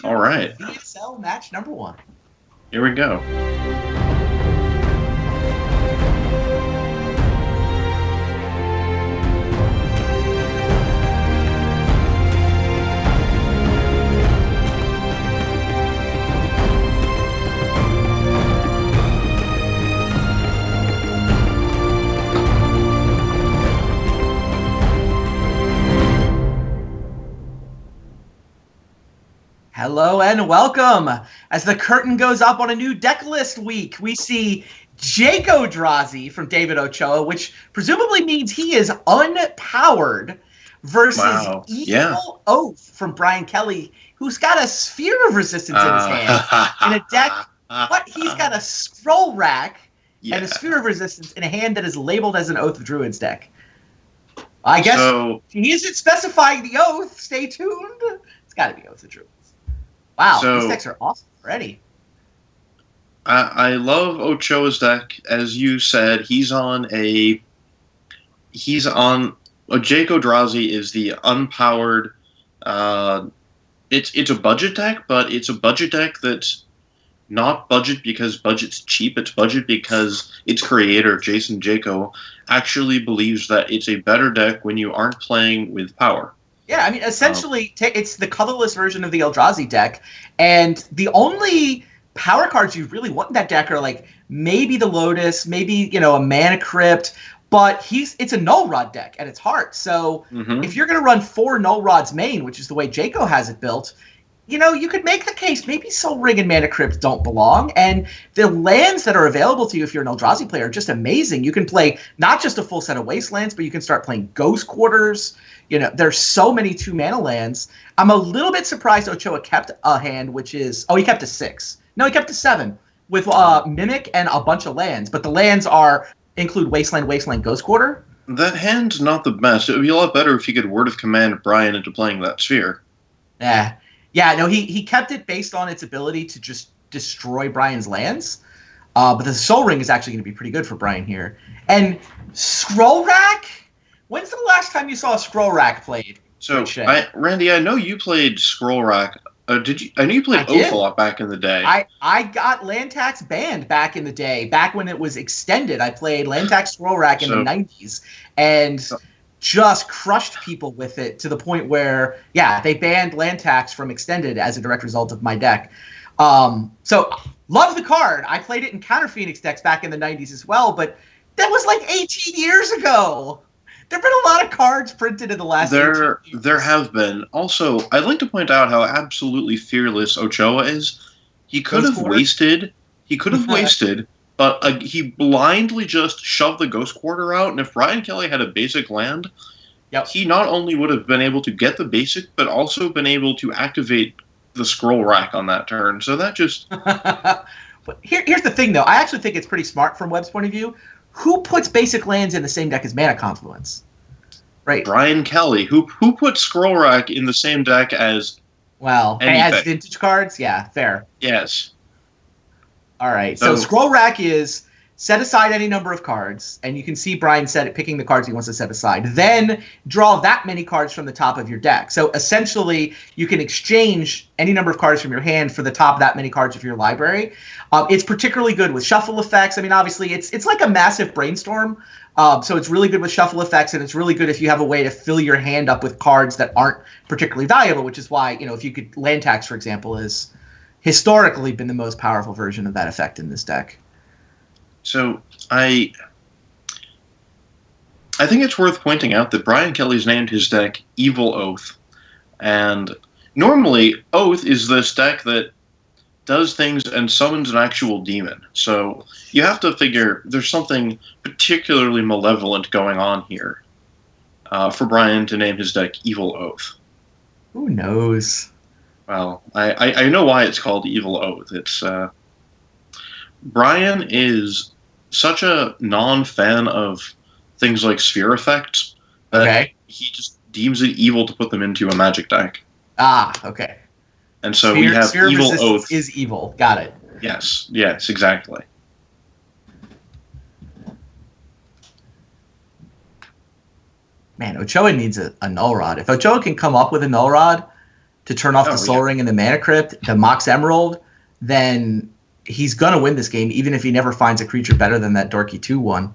All right. VSL match number 1. Here we go. Hello and welcome. As the curtain goes up on a new deck list week, we see Jaco Drazi from David Ochoa, which presumably means he is unpowered, versus Evil Oath from Brian Kelly, who's got a Sphere of Resistance in his hand in a deck, but he's got a Scroll Rack and a Sphere of Resistance in a hand that is labeled as an Oath of Druids deck. I guess he isn't specifying the Oath. Stay tuned. It's got to be Oath of Druids. Wow, these decks are awesome already. I love Ochoa's deck. As you said, he's on a Jaco Drazi is the unpowered. It's a budget deck, but it's a budget deck that's not budget because budget's cheap. It's budget because its creator, Jason Jaco, actually believes that it's a better deck when you aren't playing with power. Yeah, I mean, essentially, it's the colorless version of the Eldrazi deck, and the only power cards you really want in that deck are, like, maybe the Lotus, maybe, a Mana Crypt, but it's a Null Rod deck at its heart. So if you're going to run 4 Null Rods main, which is the way Jaco has it built, you could make the case maybe Soul Ring and Mana Crypt don't belong, and the lands that are available to you if you're an Eldrazi player are just amazing. You can play not just a full set of Wastelands, but you can start playing Ghost Quarters. There's so many 2-mana lands. I'm a little bit surprised Ochoa kept a hand, which is... Oh, he kept a 6. No, he kept a 7 with Mimic and a bunch of lands, but the lands include Wasteland, Ghost Quarter. That hand's not the best. It would be a lot better if he could Word of Command Brian into playing that Sphere. Yeah, no, he kept it based on its ability to just destroy Brian's lands. But the Soul Ring is actually going to be pretty good for Brian here. And Scroll Rack? When's the last time you saw a Scroll Rack played? So, Randy, I know you played Scroll Rack. Did you? I know you played Oath a lot back in the day. I got Land Tax banned back in the day. Back when it was extended, I played Land Tax Scroll Rack in the 90s. And... just crushed people with it to the point where, they banned Land Tax from Extended as a direct result of my deck. So, love the card. I played it in Counter Phoenix decks back in the 90s as well, but that was like 18 years ago. There have been a lot of cards printed in the last 18 years. There have been. Also, I'd like to point out how absolutely fearless Ochoa is. He could have wasted, but he blindly just shoved the Ghost Quarter out, and if Brian Kelly had a basic land, he not only would have been able to get the basic, but also been able to activate the Scroll Rack on that turn. So that just... But here's the thing, though. I actually think it's pretty smart from Webb's point of view. Who puts basic lands in the same deck as Mana Confluence? Right. Brian Kelly. Who put Scroll Rack in the same deck as... as vintage cards? Yeah, fair. Yes. All right, so Scroll Rack is set aside any number of cards, and you can see Brian picking the cards he wants to set aside. Then draw that many cards from the top of your deck. So essentially, you can exchange any number of cards from your hand for the top that many cards of your library. It's particularly good with shuffle effects. I mean, obviously, it's like a massive brainstorm. So it's really good with shuffle effects, and it's really good if you have a way to fill your hand up with cards that aren't particularly valuable, which is why, if you could... Land Tax, for example, is... historically been the most powerful version of that effect in this deck. So I think it's worth pointing out that Brian Kelly's named his deck Evil Oath. And normally, Oath is this deck that does things and summons an actual demon. So you have to figure there's something particularly malevolent going on here for Brian to name his deck Evil Oath. Who knows? Well, I know why it's called Evil Oath. It's Brian is such a non-fan of things like sphere effects that he just deems it evil to put them into a Magic deck. Okay. And so we have Evil Oath. Is evil. Got it. Yes, exactly. Man, Ochoa needs a Null Rod. If Ochoa can come up with a Null Rod, to turn off the Soul Ring and the Mana Crypt, the Mox Emerald, then he's going to win this game, even if he never finds a creature better than that Dorky 2/1.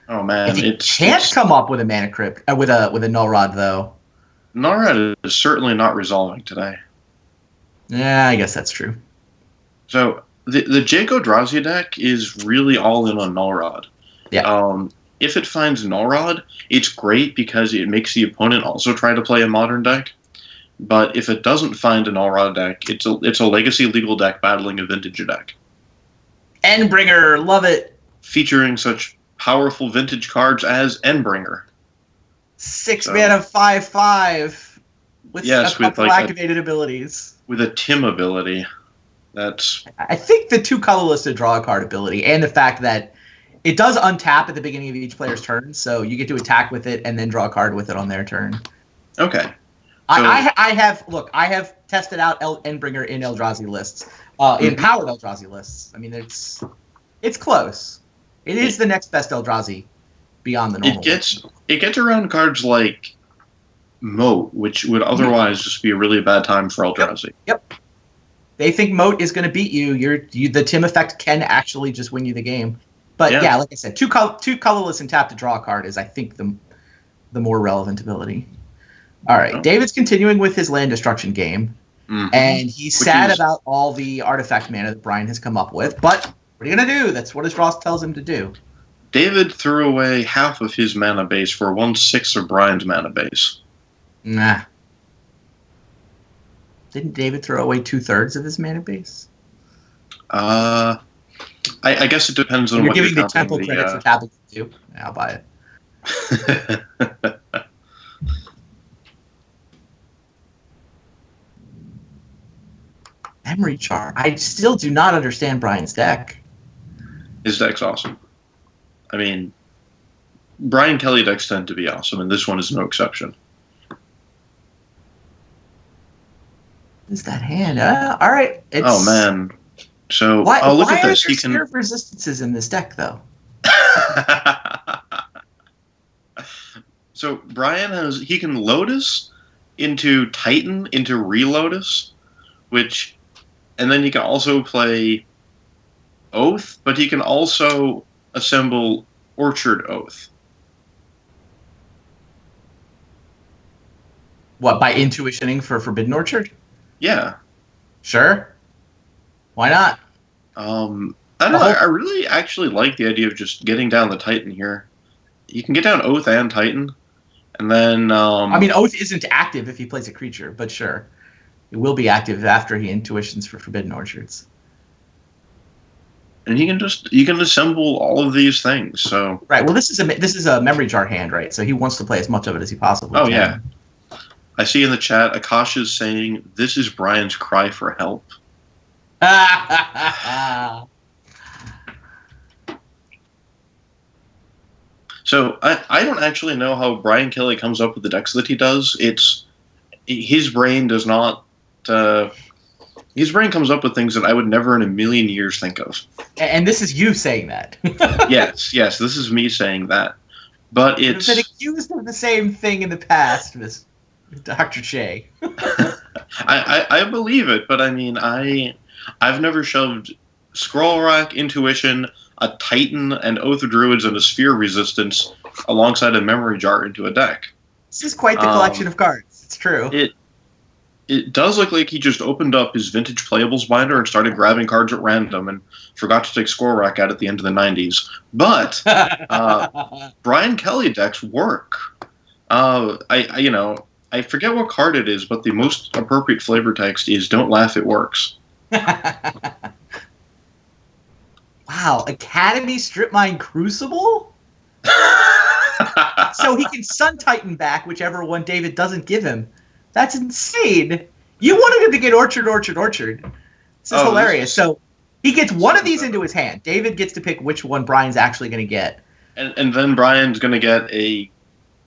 Oh, man. If he can't come up with a Mana Crypt, with a Null Rod, though. Null Rod is certainly not resolving today. Yeah, I guess that's true. So, the Jake Eldrazi deck is really all in on Null Rod. Yeah. If it finds Null Rod, it's great because it makes the opponent also try to play a modern deck. But if it doesn't find a Null Rod deck, it's a Legacy legal deck battling a Vintage deck. Endbringer, love it. Featuring such powerful Vintage cards as Endbringer. 6 mana 5/5 with a couple with activated abilities. With a Tim ability. I think the 2 colorless to draw a card ability, and the fact that it does untap at the beginning of each player's turn, so you get to attack with it and then draw a card with it on their turn. Okay. So, I have tested out Endbringer in Eldrazi lists, in powered Eldrazi lists. I mean, it's close. It is the next best Eldrazi beyond the normal. It gets around cards like Moat, which would otherwise just be a really bad time for Eldrazi. Yep. They think Moat is going to beat you. The Tim effect can actually just win you the game. But yeah, like I said, two colorless and tap to draw a card is, I think, the more relevant ability. All right, David's continuing with his land destruction game, and he's sad about all the artifact mana that Brian has come up with. But what are you going to do? That's what his Ross tells him to do. David threw away half of his mana base for 1/6 of Brian's mana base. Nah. Didn't David throw away 2/3 of his mana base? I guess it depends on what you're giving the temple credit for tapping too. Yeah, I'll buy it. Memory Jar. I still do not understand Brian's deck. His deck's awesome. I mean, Brian Kelly decks tend to be awesome, and this one is no exception. Is that hand? All right. Oh man! So why look at this. He can resistances in this deck though. So Brian he can Lotus into Titan into Relotus, and then he can also play Oath, but he can also assemble Orchard Oath. What, by intuitioning for Forbidden Orchard? Yeah. Sure. Why not? I don't know. I really actually like the idea of just getting down the Titan here. You can get down Oath and Titan, and then... I mean, Oath isn't active if he plays a creature, but sure. It will be active after he intuitions for Forbidden Orchards. And you can assemble all of these things, so... Right, well, this is a Memory Jar hand, right? So he wants to play as much of it as he possibly can. Oh, yeah. I see in the chat, Akash is saying, this is Brian's cry for help. So, I don't actually know how Brian Kelly comes up with the decks that he does. His brain does not... his brain comes up with things that I would never in a million years think of. And this is you saying that. Yes, this is me saying that. But it's... You've been accused of the same thing in the past, Miss Dr. Che. I believe it, but I mean, I've never shoved Scroll Rack, Intuition, a Titan, and Oath of Druids, and a Sphere Resistance alongside a Memory Jar into a deck. This is quite the collection of cards. It's true. It does look like he just opened up his Vintage Playables binder and started grabbing cards at random and forgot to take Scroll Rack out at the end of the 90s. But Brian Kelly decks work. I forget what card it is, but the most appropriate flavor text is "Don't laugh, it works." Wow, Academy Strip Mine Crucible? So he can Sun Titan back whichever one David doesn't give him. That's insane. You wanted him to get Orchard. This is hilarious. So he gets one of these into his hand. David gets to pick which one Brian's actually going to get. And then Brian's going to get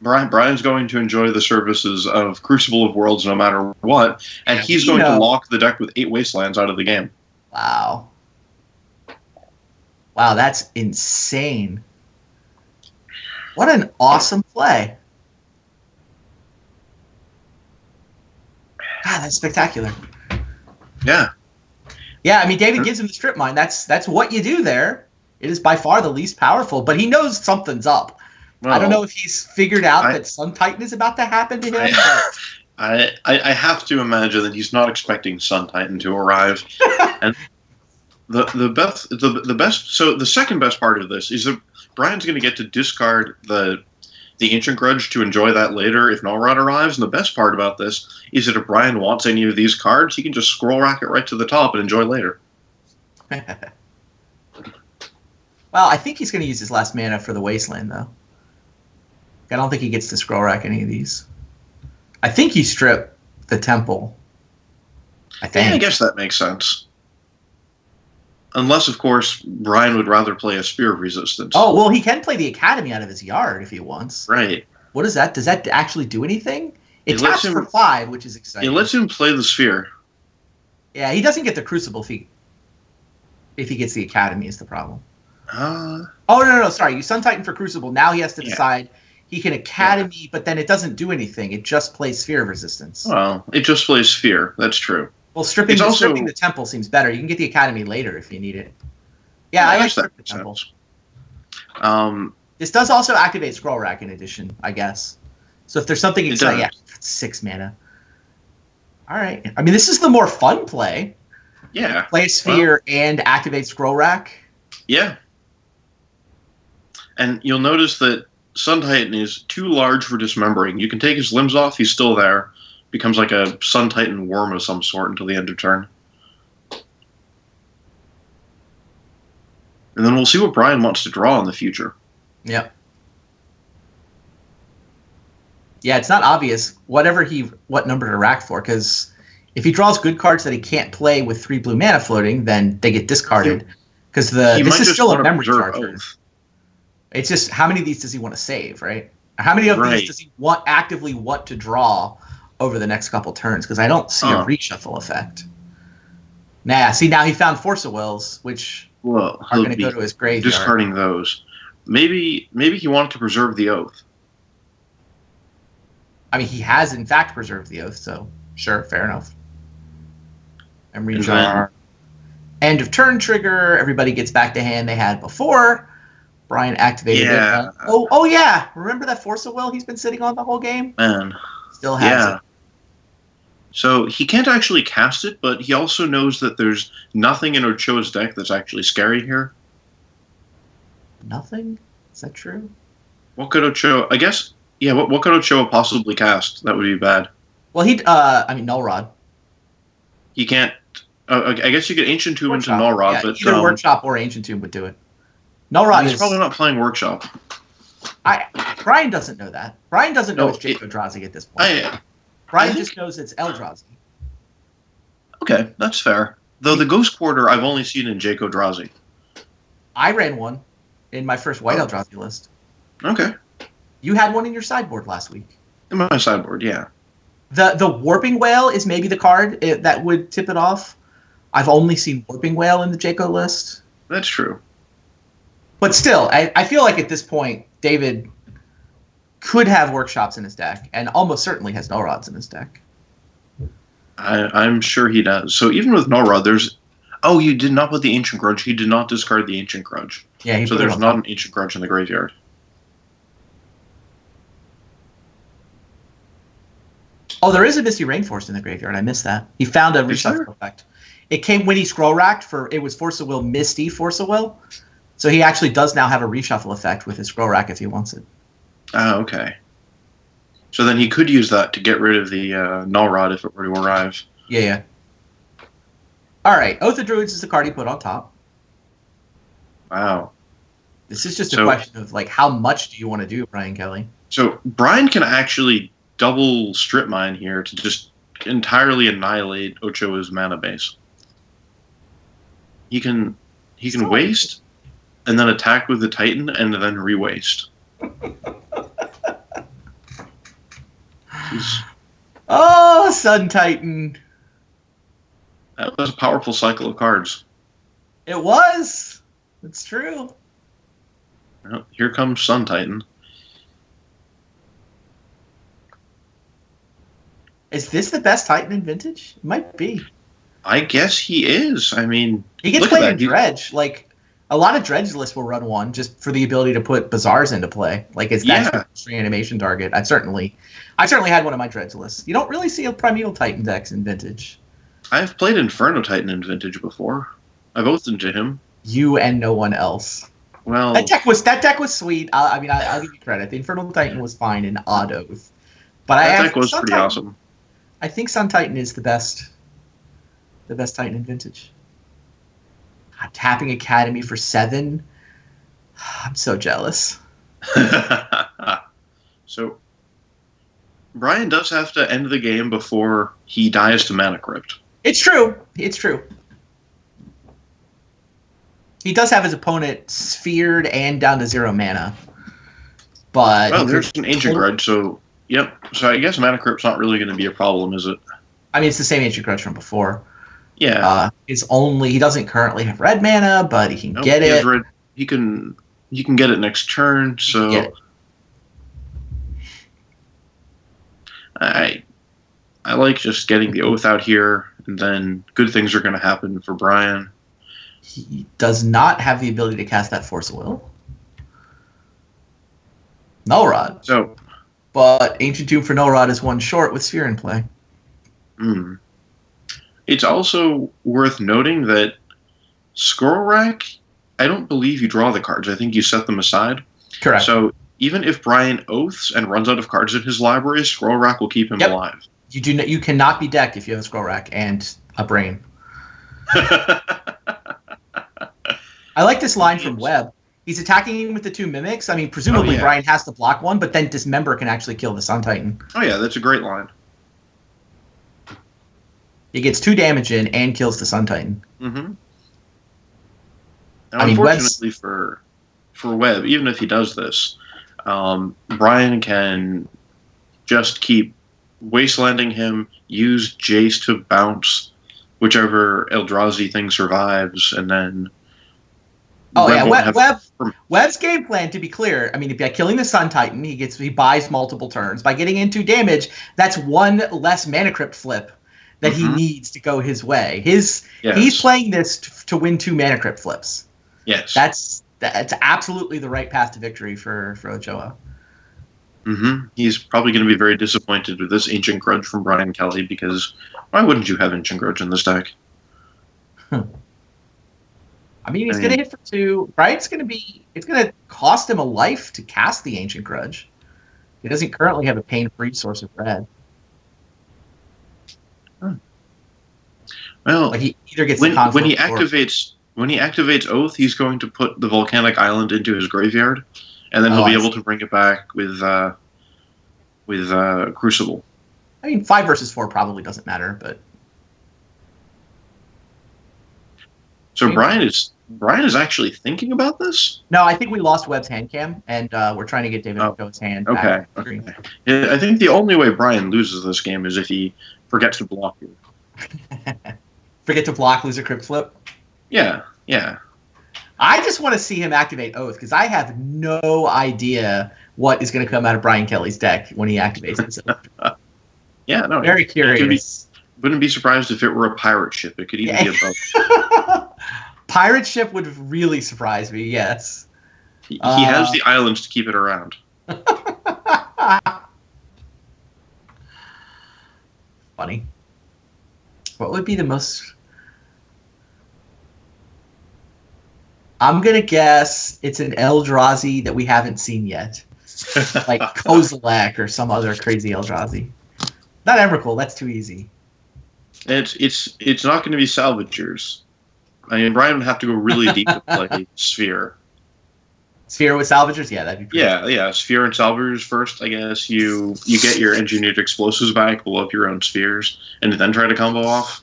Brian's going to enjoy the services of Crucible of Worlds no matter what, and he's going to lock the deck with 8 Wastelands out of the game. Wow. Wow, that's insane. What an awesome play. God, that's spectacular. Yeah. Yeah, I mean, David gives him the strip mine. That's what you do there. It is by far the least powerful, but he knows something's up. Well, I don't know if he's figured out that Sun Titan is about to happen to him. I have to imagine that he's not expecting Sun Titan to arrive. And the best. So the second best part of this is that Brian's going to get to discard the Ancient Grudge to enjoy that later if Nullrod arrives. And the best part about this is that if Brian wants any of these cards, he can just scroll rack it right to the top and enjoy later. Well, I think he's going to use his last mana for the Wasteland, though. I don't think he gets to scroll rack any of these. I think he stripped the Temple. I think. Yeah, I guess that makes sense. Unless, of course, Brian would rather play a Spear of Resistance. Oh, well, he can play the Academy out of his yard if he wants. Right. What is that? Does that actually do anything? It taps for 5, which is exciting. It lets him play the Sphere. Yeah, he doesn't get the Crucible if he gets the Academy is the problem. Oh, no, sorry. You Sun Titan for Crucible. Now he has to decide he can Academy, but then it doesn't do anything. It just plays Sphere of Resistance. Well, it just plays Sphere. That's true. Well, stripping the Temple seems better. You can get the Academy later if you need it. Yeah, I like the Temple. This does also activate Scroll Rack in addition, I guess. So if there's something exciting, yeah, 6 mana. All right. I mean, this is the more fun play. Yeah. Play a Sphere and activate Scroll Rack. Yeah. And you'll notice that Sun Titan is too large for dismembering. You can take his limbs off, he's still there. Becomes like a Sun Titan worm of some sort until the end of turn. And then we'll see what Brian wants to draw in the future. Yep. Yeah, it's not obvious what number to rack for, because if he draws good cards that he can't play with 3 blue mana floating, then they get discarded. Because this is still a memory charger. It's just how many of these does he want to save, right? How many of these does he actively want to draw over the next couple turns? Because I don't see a reshuffle effect. Nah, see, now he found Force of Wills, which are going to go to his graveyard. Discarding those. Maybe he wanted to preserve the Oath. I mean, he has, in fact, preserved the Oath, so sure, fair enough. And redraw. End of turn trigger. Everybody gets back to hand they had before. Brian activated it. Oh, yeah. Remember that Force of Will he's been sitting on the whole game? Man. Still has it. So he can't actually cast it, but he also knows that there's nothing in Ochoa's deck that's actually scary here. Nothing? Is that true? What could Ochoa... I guess... Yeah, what could Ochoa possibly cast? That would be bad. Well, Nullrod. He can't... I guess you could Ancient Tomb into Nullrod, but... Either Workshop or Ancient Tomb would do it. Nullrod He's probably not playing Workshop. Brian doesn't know that. Brian doesn't know it's Jacob Eldrazi at this point. Brian just knows it's Eldrazi. Okay, that's fair. Though the Ghost Quarter I've only seen in Jake Eldrazi. I ran one in my first White Eldrazi list. Okay. You had one in your sideboard last week. In my sideboard, yeah. The Warping Whale is maybe the card that would tip it off. I've only seen Warping Whale in the Jaco list. That's true. But still, I feel like at this point, David could have Workshops in his deck, and almost certainly has Nullrods in his deck. I'm sure he does. So even with Nullrod, there's... Oh, you did not put the Ancient Grudge. He did not discard the Ancient Grudge. Yeah, so there's not an Ancient Grudge in the graveyard. Oh, there is a Misty Rainforest in the graveyard. I missed that. He found a reshuffle effect. It came when he scroll racked it was Force of Will, Misty Force of Will. So he actually does now have a reshuffle effect with his scroll rack if he wants it. Oh, okay. So then he could use that to get rid of the Nullrod if it were to arrive. Yeah. All right. Oath of Druids is the card he put on top. Wow. This is just a question of, like, how much do you want to do, Brian Kelly? So Brian can actually double strip mine here to just entirely annihilate Ochoa's mana base. He can waste and then attack with the Titan and then re-waste. Oh, Sun Titan. That was a powerful cycle of cards. It was. It's true. Well, here comes Sun Titan. Is this the best Titan in Vintage? It might be. I guess he is. I mean, He gets look at played that. in Dredge. Like, a lot of Dredge lists will run one just for the ability to put Bazaars into play. Like, it's that reanimation target. I certainly had one of my Dredge lists. You don't really see a Primeval Titan decks in Vintage. I've played Inferno Titan in Vintage before. I've oathed to him. You and no one else. Well, that deck was sweet. I'll give you credit. The Infernal Titan was fine in Odd Oath. But that deck was pretty awesome. I think Sun Titan is the best Titan in Vintage. God, tapping Academy for 7. I'm so jealous. So, Brian does have to end the game before he dies to Mana Crypt. It's true. He does have his opponent sphered and down to 0 mana. But well, there's an Ancient Grudge, so yep. So I guess Mana Crypt's not really going to be a problem, is it? I mean, it's the same Ancient Grudge from before. Yeah. He doesn't currently have red mana, but he can get it. He can get it next turn. So I like just getting the Oath out here, and then good things are going to happen for Brian. He does not have the ability to cast that Force of Will. Null Rod. So, but Ancient Tomb for Null Rod is 1 short with Sphere in play. It's also worth noting that Scroll Rack, I don't believe you draw the cards. I think you set them aside. Correct. So even if Brian oaths and runs out of cards in his library, Scroll Rack will keep him alive. You cannot be decked if you have a Scroll Rack and a Brain. I like this line from Webb. He's attacking him with the 2 Mimics. I mean, presumably Brian has to block one, but then Dismember can actually kill the Sun Titan. Oh yeah, that's a great line. He gets 2 damage in and kills the Sun Titan. Mm-hmm. Now, unfortunately for Webb, even if he does this, Brian can just keep wastelanding him, use Jace to bounce whichever Eldrazi thing survives, and then... Webb's game plan, to be clear, I mean, by killing the Sun Titan, he buys multiple turns. By getting in 2 damage, that's 1 less Mana Crypt flip that he needs to go his way. He's playing this to win 2 Mana Crypt flips. Yes. That's absolutely the right path to victory for Ochoa. He's probably going to be very disappointed with this Ancient Grudge from Brian Kelly, because why wouldn't you have Ancient Grudge in this deck? I mean, he's going to hit for 2. Brian's going to it's going to cost him a life to cast the Ancient Grudge. He doesn't currently have a pain-free source of red. Well, like he either gets when he activates Oath, he's going to put the Volcanic Island into his graveyard, and then he'll be able to bring it back with Crucible. I mean, 5 versus 4 probably doesn't matter, but so Brian is actually thinking about this? No, I think we lost Webb's hand cam, and we're trying to get David Ochoa's hand back. Okay. Yeah, I think the only way Brian loses this game is if he forgets to block you. Forget to block, lose a Crypt Flip? Yeah. I just want to see him activate Oath, because I have no idea what is going to come out of Brian Kelly's deck when he activates this. Yeah, no. Very curious. Wouldn't be surprised if it were a pirate ship. It could even be a boat. Pirate ship would really surprise me, yes. He has the islands to keep it around. Funny. What would be the most... I'm going to guess it's an Eldrazi that we haven't seen yet. Like Kozilek or some other crazy Eldrazi. Not Emrakul, that's too easy. It's not going to be Salvagers. I mean, Brian would have to go really deep to play Sphere. Sphere with Salvagers? Yeah, that'd be pretty Yeah. Sphere and Salvagers first, I guess. You get your Engineered Explosives back, blow up your own spheres, and then try to combo off.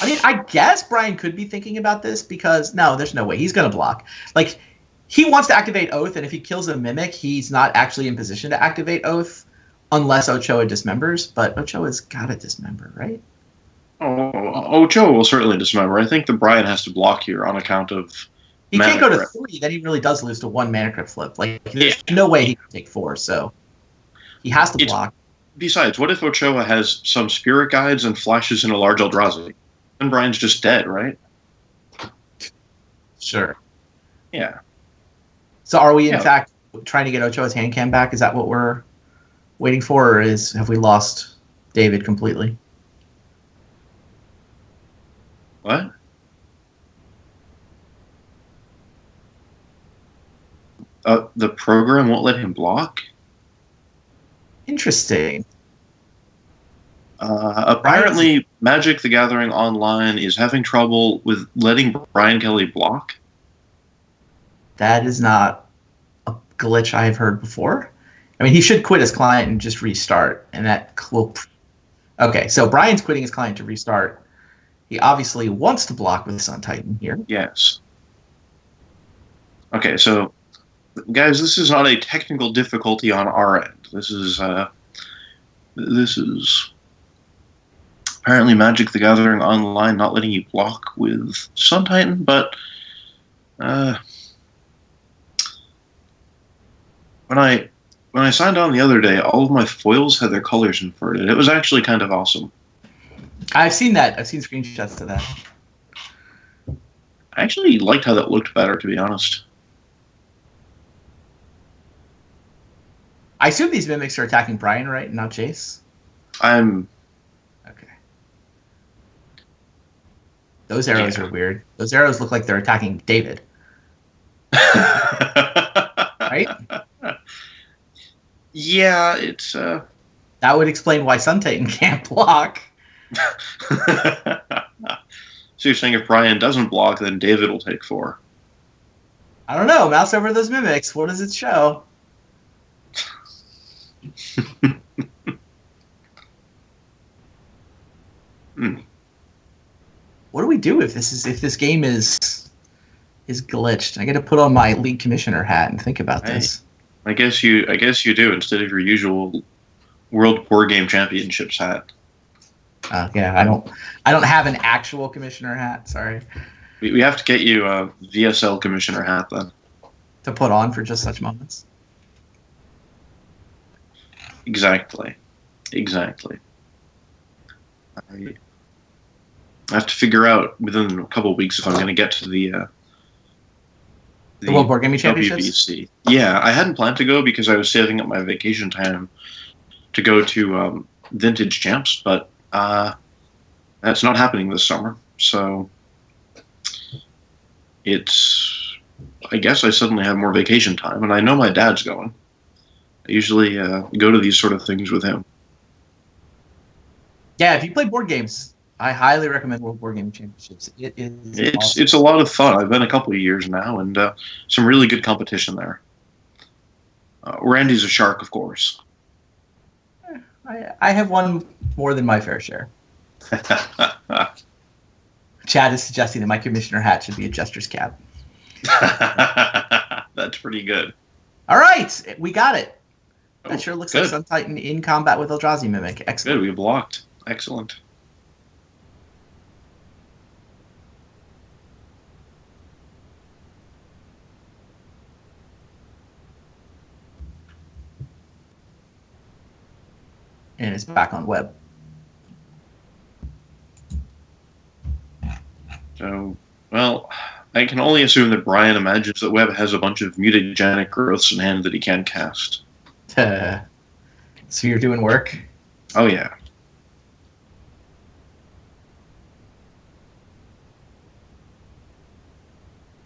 I mean, I guess Brian could be thinking about this, because no, there's no way. He's going to block. Like, he wants to activate Oath, and if he kills a Mimic, he's not actually in position to activate Oath unless Ochoa dismembers, but Ochoa's got to dismember, right? Oh, Ochoa will certainly dismember. I think that Brian has to block here on account of... He can't go to 3, then he really does lose to 1 Mana Crypt flip. Like, there's no way he can take 4, so he has to block. besides, what if Ochoa has some spirit guides and flashes in a large Eldrazi? Then Brian's just dead, right? Sure. Yeah. So are we in Yeah. fact trying to get Ochoa's hand cam back? Is that what we're waiting for, or have we lost David completely? What? The program won't let him block? Interesting. Apparently, Magic the Gathering Online is having trouble with letting Brian Kelly block. That is not a glitch I've heard before. I mean, he should quit his client and just restart, and that will. Okay, so Brian's quitting his client to restart. He obviously wants to block with Sun Titan here. Yes. Okay, so guys, this is not a technical difficulty on our end. This is apparently Magic the Gathering Online not letting you block with Sun Titan, but when I signed on the other day, all of my foils had their colors inverted. It was actually kind of awesome. I've seen that. I've seen screenshots of that. I actually liked how that looked better, to be honest. I assume these mimics are attacking Brian, right? Not Jace? I'm... Okay. Those arrows are weird. Those arrows look like they're attacking David. Right? Yeah, it's... That would explain why Sun Titan can't block. So you're saying if Brian doesn't block, then David will take 4? I don't know. Mouse over those mimics. What does it show? What do we do if this game is glitched? I got to put on my league commissioner hat and think about this. I guess you do instead of your usual World Board Game Championships hat. Yeah, I don't have an actual commissioner hat. Sorry. We have to get you a VSL commissioner hat then. To put on for just such moments. Exactly. I have to figure out within a couple of weeks if I'm going to get to the World Board Gaming Championships? WBC. Yeah, I hadn't planned to go because I was saving up my vacation time to go to Vintage Champs, but that's not happening this summer. So I guess I suddenly have more vacation time, and I know my dad's going. I usually go to these sort of things with him. Yeah, if you play board games, I highly recommend World Board Gaming Championships. It's a lot of fun. I've been a couple of years now, and some really good competition there. Randy's a shark, of course. I have won more than my fair share. Chad is suggesting that my commissioner hat should be a jester's cap. That's pretty good. All right, we got it. That sure looks good. like Sun Titan in combat with Eldrazi Mimic. Excellent. Good, we blocked. Excellent. And it's back on web. So, well, I can only assume that Brian imagines that Webb has a bunch of mutagenic growths in hand that he can cast. So you're doing work? Oh, yeah.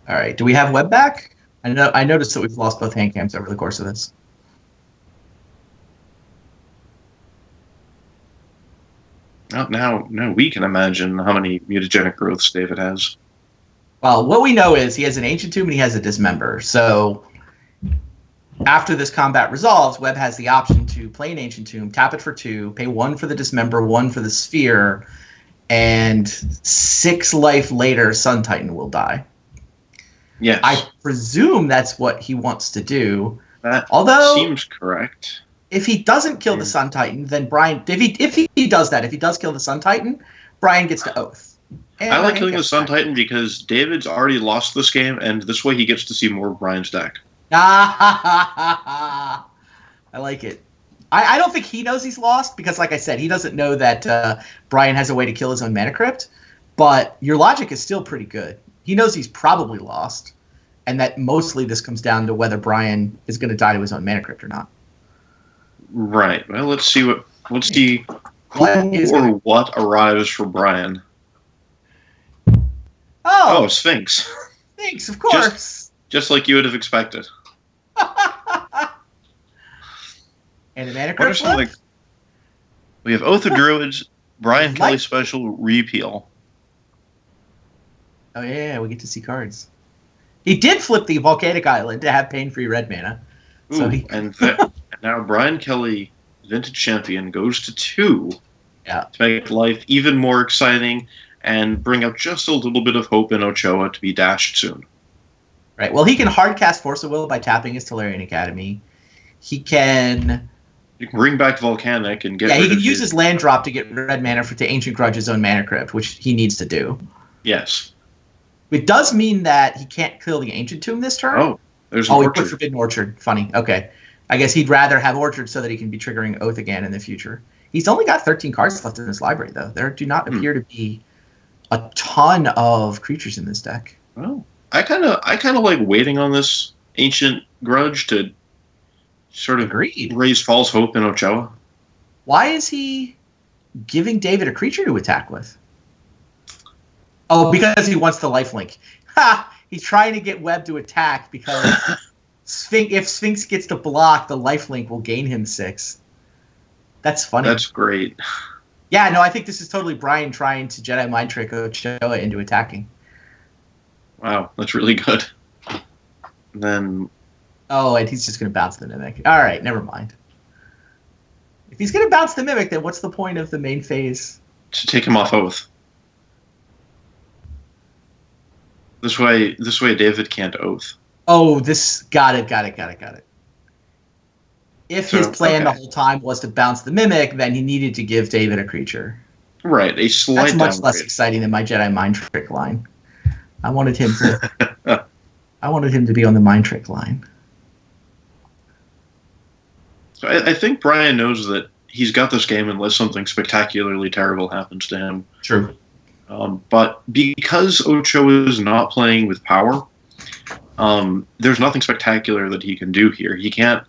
All right. Do we have web back? I noticed that we've lost both hand cams over the course of this. Now we can imagine how many mutagenic growths David has. Well, what we know is he has an Ancient Tomb and he has a Dismember. So after this combat resolves, Webb has the option to play an Ancient Tomb, tap it for 2, pay 1 for the Dismember, 1 for the Sphere, and 6 life later, Sun Titan will die. Yes. I presume that's what he wants to do. That seems correct. If he doesn't kill the Sun Titan, then Brian... If he does that, if he does kill the Sun Titan, Brian gets to Oath. And I like killing the Sun Titan because David's already lost this game, and this way he gets to see more of Brian's deck. I like it. I don't think he knows he's lost because, like I said, he doesn't know that Brian has a way to kill his own mana crypt. But your logic is still pretty good. He knows he's probably lost, and that mostly this comes down to whether Brian is going to die to his own mana crypt or not. Right. Well, let's see who or what arrives for Brian. Oh, Sphinx. Sphinx, of course. Just like you would have expected. And the mana crypt. We have Oath of Druids, Brian Kelly special repeal. Oh yeah, we get to see cards. He did flip the Volcanic Island to have pain-free red mana. And now Brian Kelly, Vintage Champion, goes to 2 to make life even more exciting and bring up just a little bit of hope in Ochoa to be dashed soon. Right. Well, he can hard cast Force of Will by tapping his Tolarian Academy. You can bring back Volcanic and get. Yeah, he can use his land drop to get red mana to Ancient Grudge his own mana crypt, which he needs to do. Yes. It does mean that he can't kill the Ancient Tomb this turn. Oh, there's an Orchard. He put Forbidden Orchard. Funny. Okay. I guess he'd rather have Orchard so that he can be triggering Oath again in the future. He's only got 13 cards left in his library, though. There do not appear to be a ton of creatures in this deck. Well, I kind of like waiting on this Ancient Grudge to sort of raise false hope in Ochoa. Why is he giving David a creature to attack with? Oh, because he wants the lifelink. Ha! He's trying to get Webb to attack because if Sphinx gets to block, the lifelink will gain him 6. That's funny. That's great. Yeah, no, I think this is totally Brian trying to Jedi Mind Trick Ochoa into attacking. Wow, that's really good. And then... Oh, and he's just going to bounce the Mimic. All right, never mind. If he's going to bounce the Mimic, then what's the point of the main phase? To take him off Oath. This way David can't Oath. Oh, got it. If his plan the whole time was to bounce the Mimic, then he needed to give David a creature. Right, a slight That's much downgrade. less exciting than my Jedi Mind Trick line. I wanted him to be on the Mind Trick line. So I think Brian knows that he's got this game unless something spectacularly terrible happens to him. True. But because Ochoa is not playing with power, there's nothing spectacular that he can do here. He can't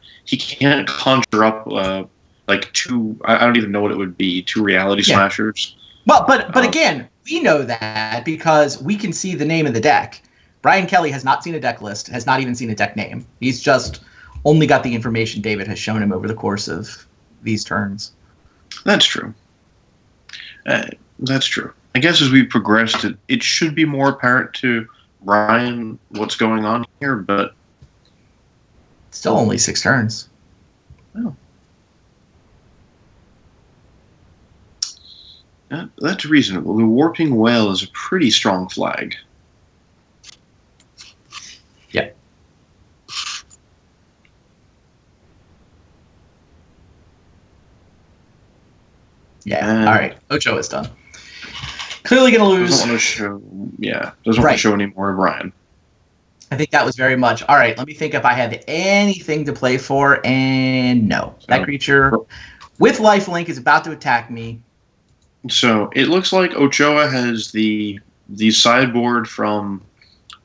conjure up like 2. I don't even know what it would be. 2 Reality Smashers. Well, but again, we know that because we can see the name of the deck. Brian Kelly has not seen a deck list, has not even seen a deck name. He's just only got the information David has shown him over the course of these turns. That's true. That's true. I guess as we progressed, it should be more apparent to Brian what's going on here, but... Still only 6 turns. Oh. That's reasonable. The Warping Whale is a pretty strong flag. Yeah. Yeah. All right. Ochoa is done. Clearly going to lose. Doesn't want to show any more of Brian. I think that was very much. All right, let me think if I have anything to play for, and no. That creature with lifelink is about to attack me. So it looks like Ochoa has the sideboard from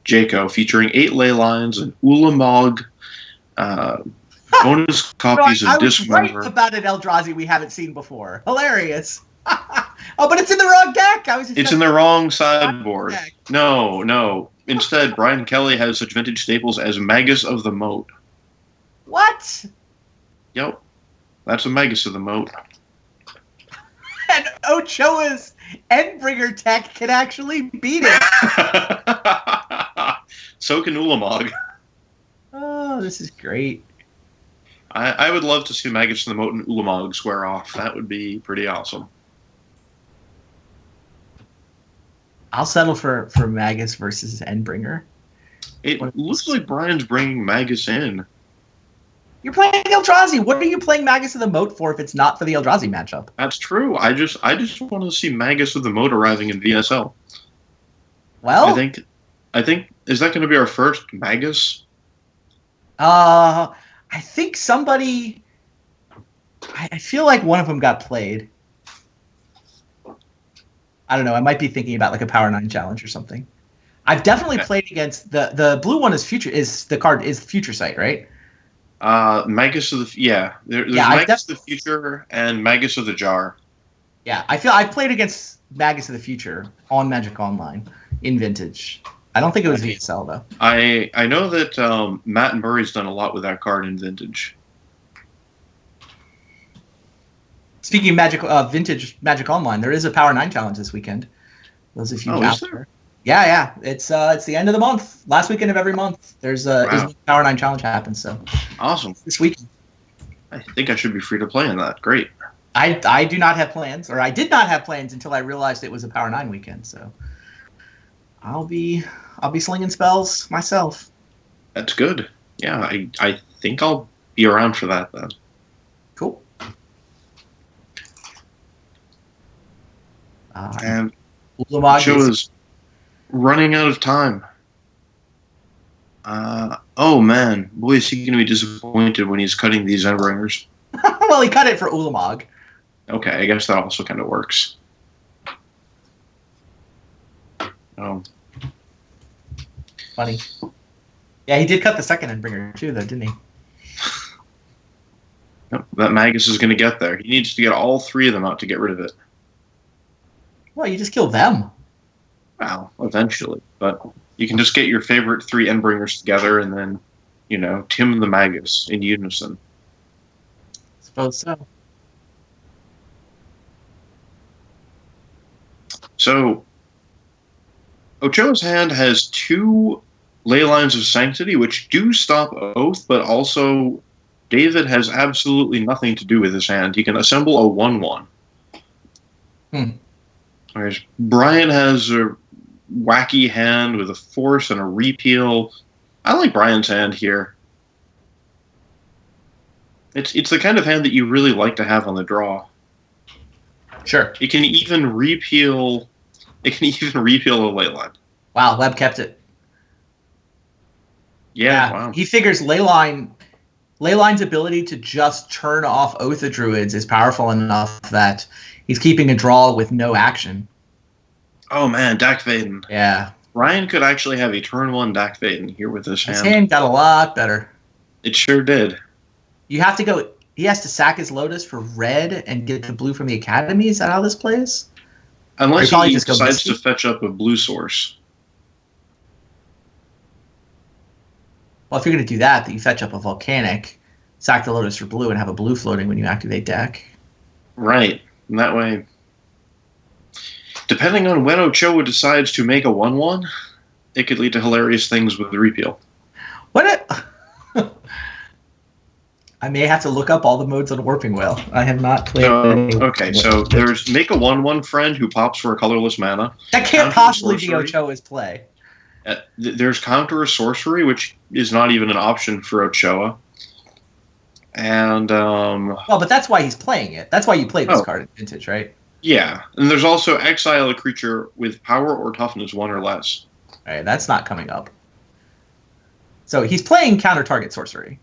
Jaco featuring 8 ley lines and Ulamog, bonus copies of Dismember. I was right about an Eldrazi we haven't seen before. Hilarious. Oh, but it's in the wrong deck. It's in the wrong sideboard. No. Instead, Brian Kelly has such vintage staples as Magus of the Moat. What? Yep. That's a Magus of the Moat. And Ochoa's Endbringer tech can actually beat it. So can Ulamog. Oh, this is great. I would love to see Magus of the Moat and Ulamog square off. That would be pretty awesome. I'll settle for Magus versus Endbringer. It looks like Brian's bringing Magus in. You're playing Eldrazi. What are you playing Magus of the Moat for if it's not for the Eldrazi matchup? That's true. I just want to see Magus of the Moat arriving in VSL. Well, I think is that going to be our first Magus? I think somebody I feel like one of them got played. I don't know. I might be thinking about like a Power 9 challenge or something. I've definitely played against the blue one is future is the card is Future Sight, right? Magus of the there's Magus of the Future and Magus of the Jar. Yeah, I feel I've played against Magus of the Future on Magic Online in Vintage. I don't think it was VSL though. I know that Matt Murray's done a lot with that card in Vintage. Speaking of Magic Vintage Magic Online, there is a Power 9 challenge this weekend. Those of you out there. Yeah. It's the end of the month. Last weekend of every month. There's a Power 9 challenge happens. So awesome. This weekend. I think I should be free to play in that. Great. I do not have plans, or I did not have plans until I realized it was a Power 9 weekend. So I'll be slinging spells myself. That's good. Yeah, I think I'll be around for that then. Cool. And Ochoa is running out of time. Oh man, boy, is he going to be disappointed when he's cutting these Endbringers. Well, he cut it for Ulamog. Okay, I guess that also kind of works. Oh. Funny. Yeah, he did cut the second Endbringer too, though, didn't he? Nope, that Magus is going to get there. He needs to get all three of them out to get rid of it. Well, you just kill them. Well, eventually. But you can just get your favorite three Endbringers together and then, Tim the Magus in unison. Suppose so. So, Ochoa's hand has two Ley Lines of Sanctity, which do stop Oath, but also David has absolutely nothing to do with his hand. He can assemble a 1/1. Whereas Brian has a wacky hand with a force and a repeal. I like Brian's hand here. It's the kind of hand that you really like to have on the draw. Sure. It can even repeal. It can even repeal a Ley Line. Wow, Webb kept it. Yeah. Wow. He figures Ley Line's ability to just turn off Oath of Druids is powerful enough that he's keeping a draw with no action. Oh man, Dak Vaden. Yeah. Ryan could actually have a turn 1 Dak Vaden here with this hand. His hand got a lot better. It sure did. You have to go. He has to sack his Lotus for red and get the blue from the Academy. Is that how this plays? Unless he decides to fetch up a blue source. Well, if you're going to do that, you fetch up a Volcanic, sack the Lotus for blue, and have a blue floating when you activate deck. Right. And that way, depending on when Ochoa decides to make a 1/1, it could lead to hilarious things with the repeal. I may have to look up all the modes on Warping Wheel. I have not played. Okay, so there's make a 1/1 friend who pops for a colorless mana. That can't possibly be Ochoa's play. There's counter sorcery, which is not even an option for Ochoa. And well, but that's why he's playing it. That's why you play this card in Vintage, right? Yeah, and there's also exile a creature with power or toughness 1 or less. All right, that's not coming up. So he's playing counter target sorcery.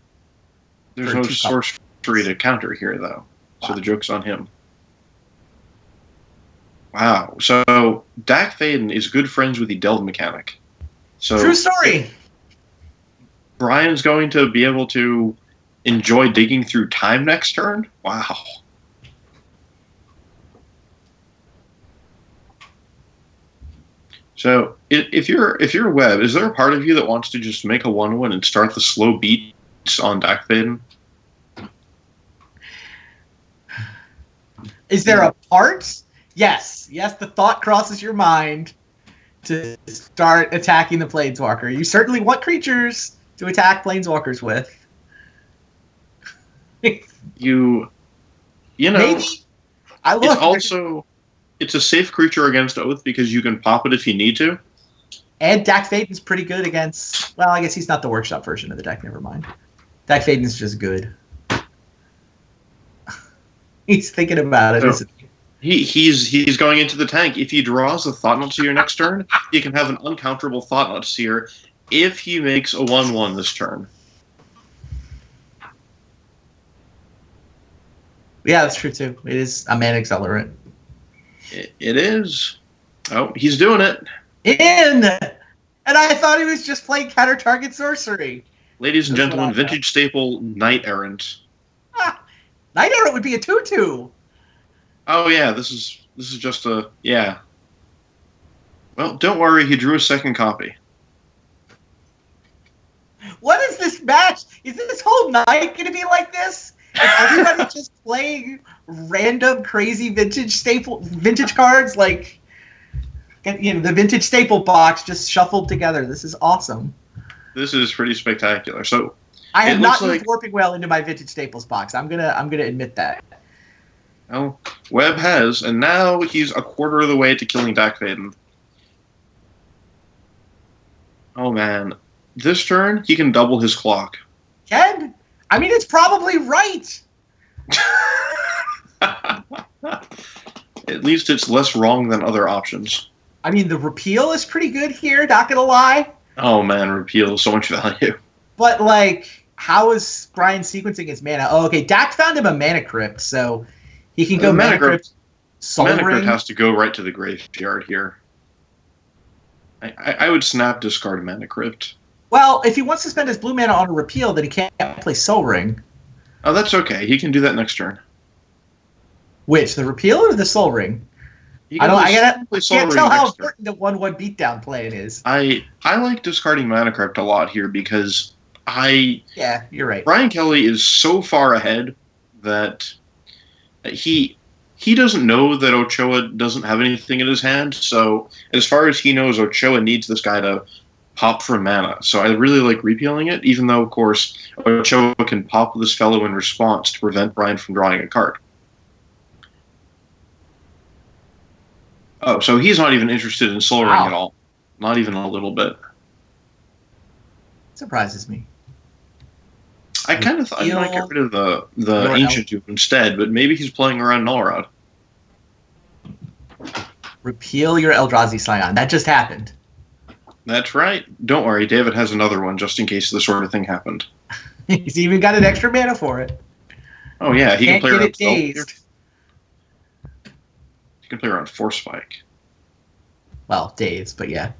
There's no sorcery to counter here, though. So the joke's on him. Wow. So Dak Vaden is good friends with the Delve mechanic. So true story. Brian's going to be able to enjoy digging through time next turn? Wow. So if you're Webb, is there a part of you that wants to just make a 1/1 and start the slow beats on Dak Vaden? Is there a part? Yes. Yes, the thought crosses your mind to start attacking the Planeswalker. You certainly want creatures to attack Planeswalkers with. you know, maybe. It's a safe creature against Oath because you can pop it if you need to. And Dak Vaden's pretty good against... Well, I guess he's not the workshop version of the deck. Never mind. Dak Vaden's just good. He's thinking about it. So, he's going into the tank. If he draws a Thought-Knot Seer next turn, he can have an uncounterable Thought-Knot Seer if he makes a 1/1 this turn. Yeah, that's true too. It is a mana accelerant. It is. Oh, he's doing it. And I thought he was just playing counter target sorcery. Ladies and gentlemen, vintage staple Knight Errant. Knight Errant would be a 2/2. Oh yeah, this is just a yeah. Well, don't worry, he drew a second copy. What is this match? Is this whole night going to be like this? Is everybody just playing random crazy vintage cards like the vintage staple box just shuffled together? This is awesome. This is pretty spectacular. So I have not moved Warping Well into my vintage staples box. I'm gonna admit that. Oh, Webb has, and now he's a quarter of the way to killing Dak Faden. Oh man, this turn he can double his clock. Ken, I mean it's probably right. At least it's less wrong than other options. I mean the repeal is pretty good here. Not gonna lie. Oh man, repeal so much value. But like, how is Brian sequencing his mana? Oh, okay. Dak found him a mana crypt, so he can go mana crypt. Mana crypt has to go right to the graveyard here. I would snap discard mana crypt. Well, if he wants to spend his blue mana on a repeal, then he can't play Soul Ring. Oh, that's okay. He can do that next turn. Which, the repeal or the Soul Ring? I can't tell how important the 1/1 beatdown plan is. I like discarding mana crypt a lot here because yeah, you're right. Brian Kelly is so far ahead that he doesn't know that Ochoa doesn't have anything in his hand. So as far as he knows, Ochoa needs this guy to pop for mana. So I really like repealing it, even though, of course, Ochoa can pop this fellow in response to prevent Brian from drawing a card. Oh, so he's not even interested in Soul Ring at all. Not even a little bit. Surprises me. I kind of thought he might get rid of the Ancient Tube instead, but maybe he's playing around Nullrod. Repeal your Eldrazi Scion. That just happened. That's right. Don't worry, David has another one just in case this sort of thing happened. He's even got an extra mana for it. Oh yeah, he can play around Dazed. He can play around Force Spike. Well, Daze, but yeah.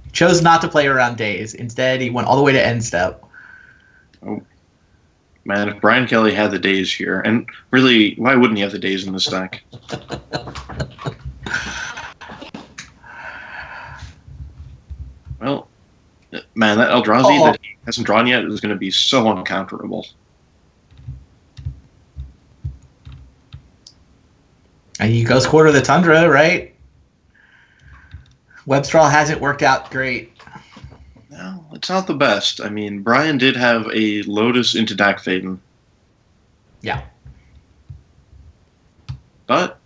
He chose not to play around Daze. Instead, he went all the way to end step. Oh, man, if Brian Kelly had the Daze here, and really, why wouldn't he have the Daze in this deck? Well, man, that Eldrazi that he hasn't drawn yet is going to be so uncounterable. And he goes quarter of the Tundra, right? Webstraw hasn't worked out great. No, it's not the best. I mean, Brian did have a Lotus into Dak Faden. Yeah. But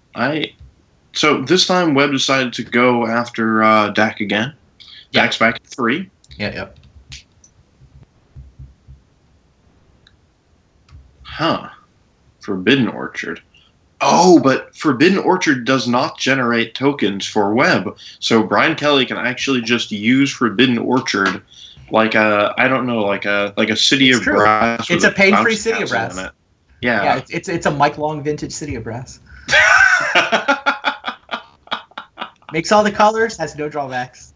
so this time Webb decided to go after Dak again. Yeah. Dak's back at 3. Yeah. Huh. Forbidden Orchard. Oh, but Forbidden Orchard does not generate tokens for Webb, so Brian Kelly can actually just use Forbidden Orchard like a City of Brass. It's a pain-free City of Brass. Yeah, it's a Mike Long vintage City of Brass. Makes all the colors, has no drawbacks.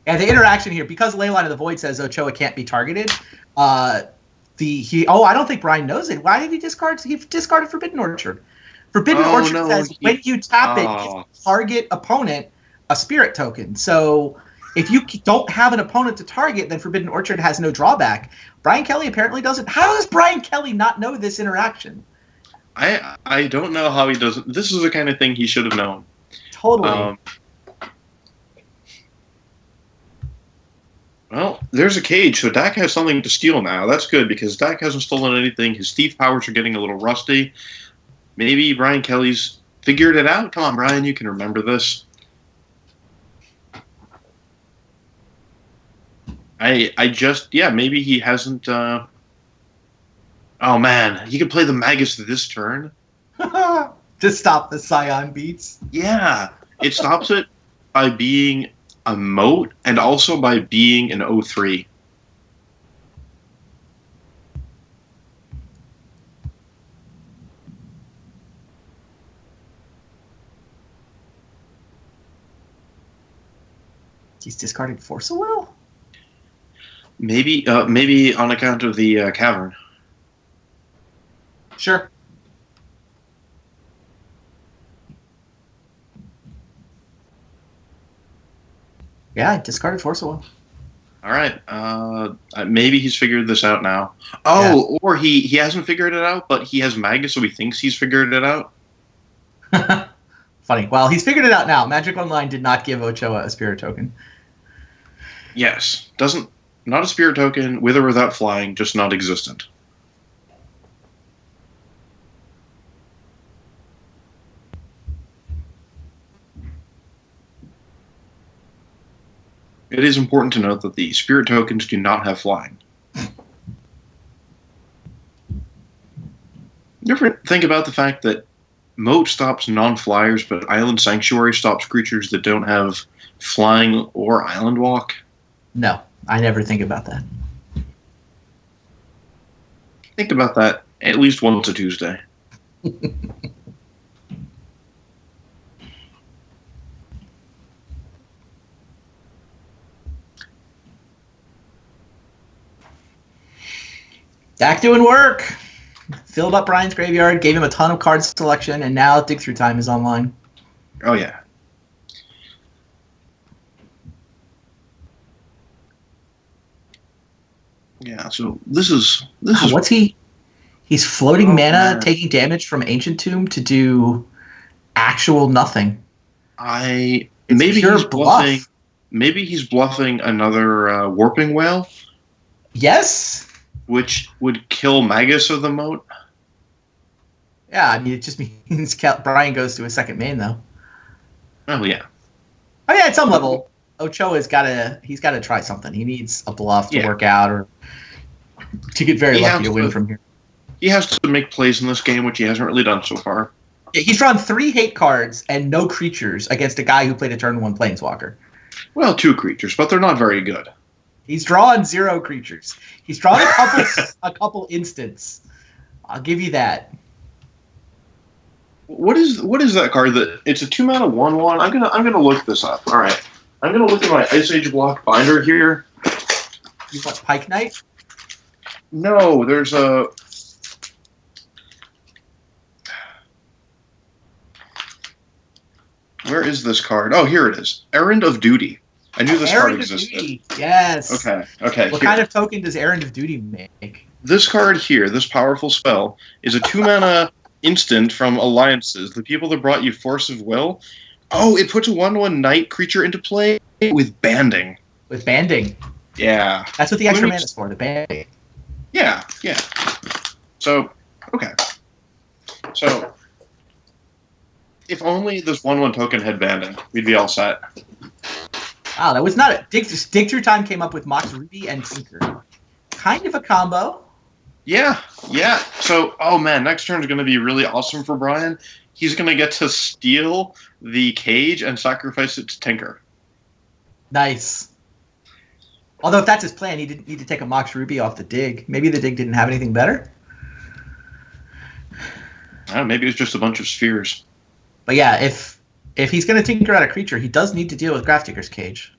And the interaction here, because Leyline of the Void says Ochoa can't be targeted, I don't think Brian knows it. Why did he discard? He discarded Forbidden Orchard. Forbidden Orchard says when you tap it, give target opponent a spirit token. So if you don't have an opponent to target, then Forbidden Orchard has no drawback. Brian Kelly apparently doesn't. How does Brian Kelly not know this interaction? I don't know how he doesn't. This is the kind of thing he should have known. Totally. Well, there's a cage, so Dak has something to steal now. That's good, because Dak hasn't stolen anything. His thief powers are getting a little rusty. Maybe Brian Kelly's figured it out? Come on, Brian, you can remember this. Maybe he hasn't... Oh, man, he could play the Magus this turn. To stop the Scion beats? Yeah, it stops it by being a moat and also by being an 03. He's discarded Force of Will? Maybe on account of the cavern. Sure. Yeah, I discarded Force of Will. All right. Maybe he's figured this out now. Oh, yeah. Or he hasn't figured it out, but he has Magus, so he thinks he's figured it out. Funny. Well, he's figured it out now. Magic Online did not give Ochoa a spirit token. Yes. Not a spirit token, with or without flying, just not existent. It is important to note that the spirit tokens do not have flying. You ever think about the fact that Moat stops non-flyers, but Island Sanctuary stops creatures that don't have flying or island walk? No, I never think about that. Think about that at least once a Tuesday. Dak doing work. Filled up Brian's graveyard, gave him a ton of card selection, and now Dig Through Time is online. Oh, yeah. Yeah, so this is... What's he? He's floating mana, taking damage from Ancient Tomb to do actual nothing. Maybe he's bluffing. Maybe he's bluffing another Warping Whale. Yes. Which would kill Magus of the Moat. Yeah, I mean, it just means Brian goes to a second main, though. Oh, yeah. Oh, yeah, at some level, Ochoa's got to try something. He needs a bluff to work out or to get very lucky to win from here. He has to make plays in this game, which he hasn't really done so far. Yeah, he's drawn 3 hate cards and no creatures against a guy who played a turn 1 Planeswalker. Well, 2 creatures, but they're not very good. He's drawn 0 creatures. He's drawn a couple instants. I'll give you that. What is that card? That it's a 2-mana 1/1. I'm gonna look this up. All right, I'm gonna look at my Ice Age block binder here. You want Pike Knight? No, there's a. Where is this card? Oh, here it is. Errand of Duty. I knew this card existed. Duty. Yes. Okay. What kind of token does Errand of Duty make? This card here, this powerful spell, is a 2-mana instant from Alliances. The people that brought you Force of Will. Oh, it puts a 1/1 Knight creature into play with banding. With banding. Yeah. That's what the extra mana is for, the banding. Yeah. So, okay. So, if only this 1/1 token had banding, we'd be all set. Wow, that was not it. Dig Through Time came up with Mox Ruby and Tinker. Kind of a combo. Yeah. So, oh man, next turn is going to be really awesome for Brian. He's going to get to steal the cage and sacrifice it to Tinker. Nice. Although if that's his plan, he didn't need to take a Mox Ruby off the Dig. Maybe the Dig didn't have anything better. Maybe it was just a bunch of spheres. But yeah, if he's going to Tinker out a creature, he does need to deal with Grafdigger's Cage.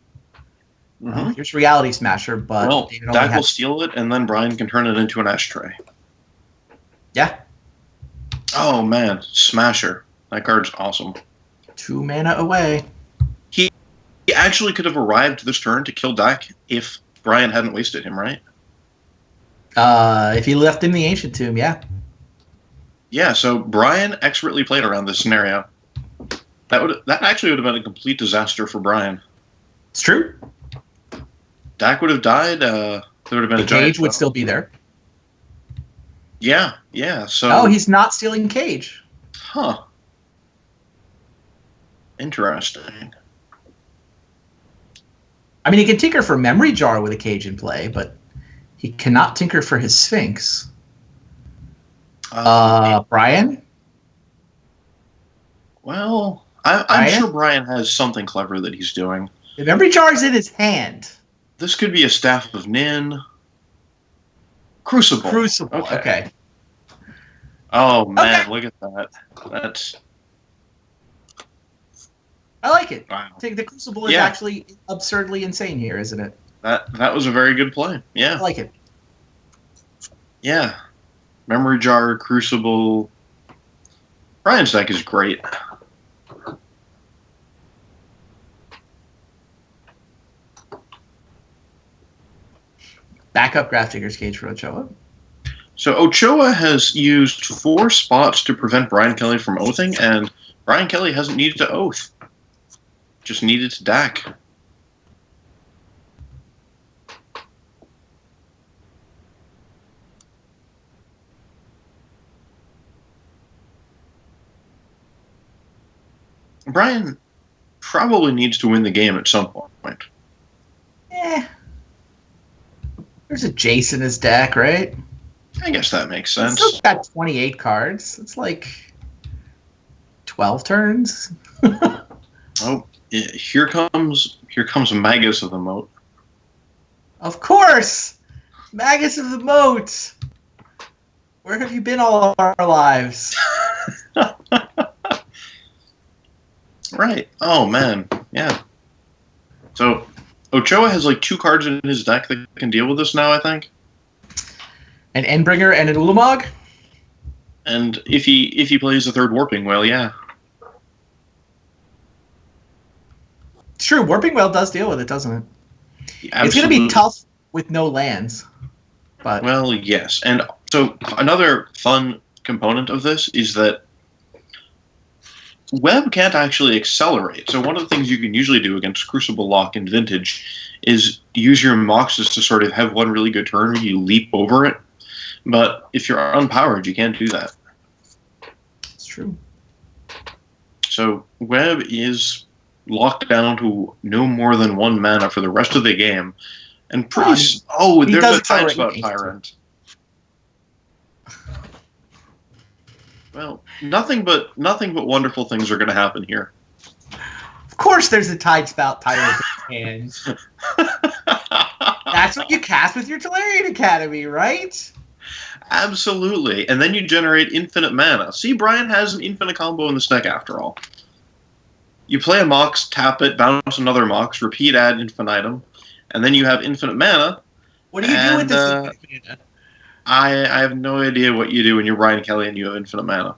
Mm-hmm. Here's Reality Smasher, but Dak will steal it, and then Brian can turn it into an ashtray. Yeah. Oh man, Smasher! That card's awesome. 2 mana away. He actually could have arrived this turn to kill Dak if Brian hadn't wasted him, right? If he left in the Ancient Tomb, yeah. Yeah. So Brian expertly played around this scenario. That actually would have been a complete disaster for Brian. It's true. Dak would have died. There would have been the a giant. Cage would still be there. Yeah. So. Oh, he's not stealing Cage. Huh. Interesting. I mean, he can tinker for Memory Jar with a Cage in play, but he cannot tinker for his Sphinx. Brian? Well, I'm sure Brian has something clever that he's doing. The memory jar is in his hand. This could be a Staff of Nin. Crucible. Okay. Oh, man, Look at that. That's... I like it. Wow. I think the Crucible is actually absurdly insane here, isn't it? That was a very good play. Yeah. I like it. Yeah. Memory jar, Crucible. Brian's deck is great. Backup Grafdigger's Cage for Ochoa. So Ochoa has used 4 spots to prevent Brian Kelly from oathing, and Brian Kelly hasn't needed to oath. Just needed to DAC. Brian probably needs to win the game at some point. There's a Jace in his deck, right? I guess that makes sense. He's got 28 cards. It's like 12 turns. Oh, here comes Magus of the Moat. Of course! Magus of the Moat! Where have you been all our lives? Right. Oh, man. Yeah. So, Ochoa has like 2 cards in his deck that can deal with this now, I think. An Endbringer and an Ulamog? And if he plays the 3rd Warping Whale, yeah. It's true, Warping Whale does deal with it, doesn't it? Absolutely. It's going to be tough with no lands. But well, yes. And so another fun component of this is that Web can't actually accelerate. So one of the things you can usually do against Crucible Lock in Vintage is use your Moxes to sort of have one really good turn where you leap over it. But if you're unpowered, you can't do that. It's true. So Web is locked down to no more than 1 mana for the rest of the game. And there's a Tidespout Tyrant. Well, nothing but wonderful things are going to happen here. Of course there's a Tidespout Tyrant in hand. That's what you cast with your Tolarian Academy, right? Absolutely. And then you generate infinite mana. See, Brian has an infinite combo in this deck after all. You play a Mox, tap it, bounce another Mox, repeat ad infinitum, and then you have infinite mana. What do you do with this infinite mana? I have no idea what you do when you're Brian Kelly and you have infinite mana.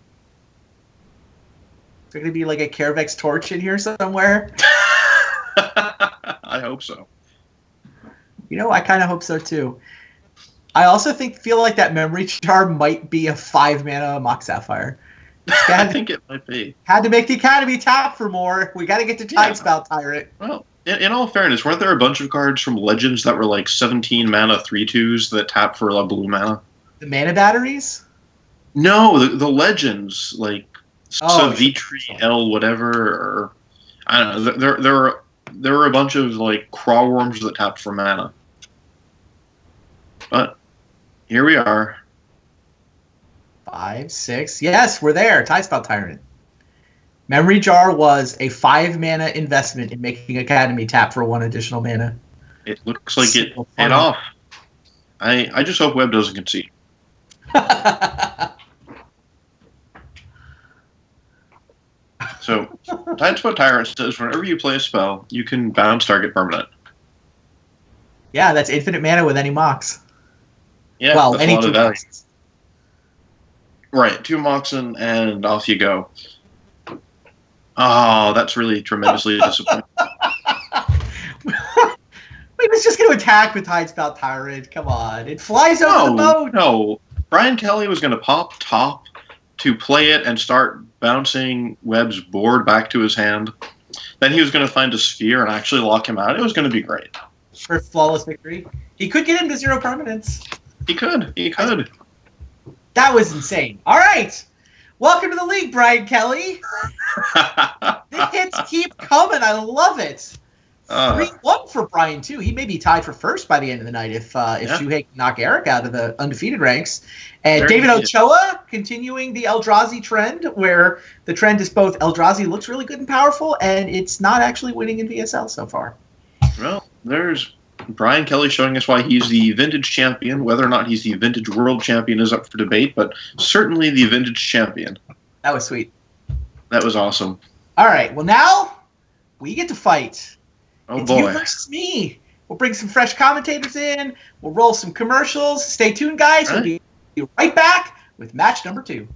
Is there going to be like a Carevex Torch in here somewhere? I hope so. You know, I kind of hope so too. I also feel like that memory jar might be a 5 mana Mox Sapphire. I think it might be. Had to make the Academy tap for more. We got to get to Tidespout Tyrant. Well, in all fairness, weren't there a bunch of cards from Legends that were like 17 mana 3/2s that tap for a blue mana? The mana batteries? No, the Legends, like Savitri L whatever, or I don't know. There were a bunch of like Crawworms that tapped for mana. But here we are. 5, 6. Yes, we're there. Tidespout Tyrant. Memory Jar was a 5 mana investment in making Academy tap for 1 additional mana. It looks like it paid off. I just hope Web doesn't concede. So, Tidespout Tyrant says whenever you play a spell, you can bounce target permanent. Yeah, that's infinite mana with any Mox. Yeah, well, any 2 Moxes. Right, 2 Moxen, and off you go. Oh, that's really tremendously disappointing. He was just going to attack with Tidespout Tyrant. Come on. It flies over the boat. No. Brian Kelly was going to pop top to play it and start bouncing Webb's board back to his hand. Then he was going to find a sphere and actually lock him out. It was going to be great. For flawless victory. He could get him to 0 permanence. He could. That was insane. All right. Welcome to the league, Brian Kelly. The hits keep coming. I love it. 3-1 for Brian, too. He may be tied for first by the end of the night if Shuhei can knock Eric out of the undefeated ranks. And David Ochoa continuing the Eldrazi trend, where the trend is both Eldrazi looks really good and powerful, and it's not actually winning in VSL so far. Well, there's Brian Kelly showing us why he's the vintage champion. Whether or not he's the vintage world champion is up for debate, but certainly the vintage champion. That was sweet. That was awesome. All right. Well, now we get to fight. Oh, it's boy. you versus me. We'll bring some fresh commentators in. We'll roll some commercials. Stay tuned, guys. All right. We'll be right back with match number 2.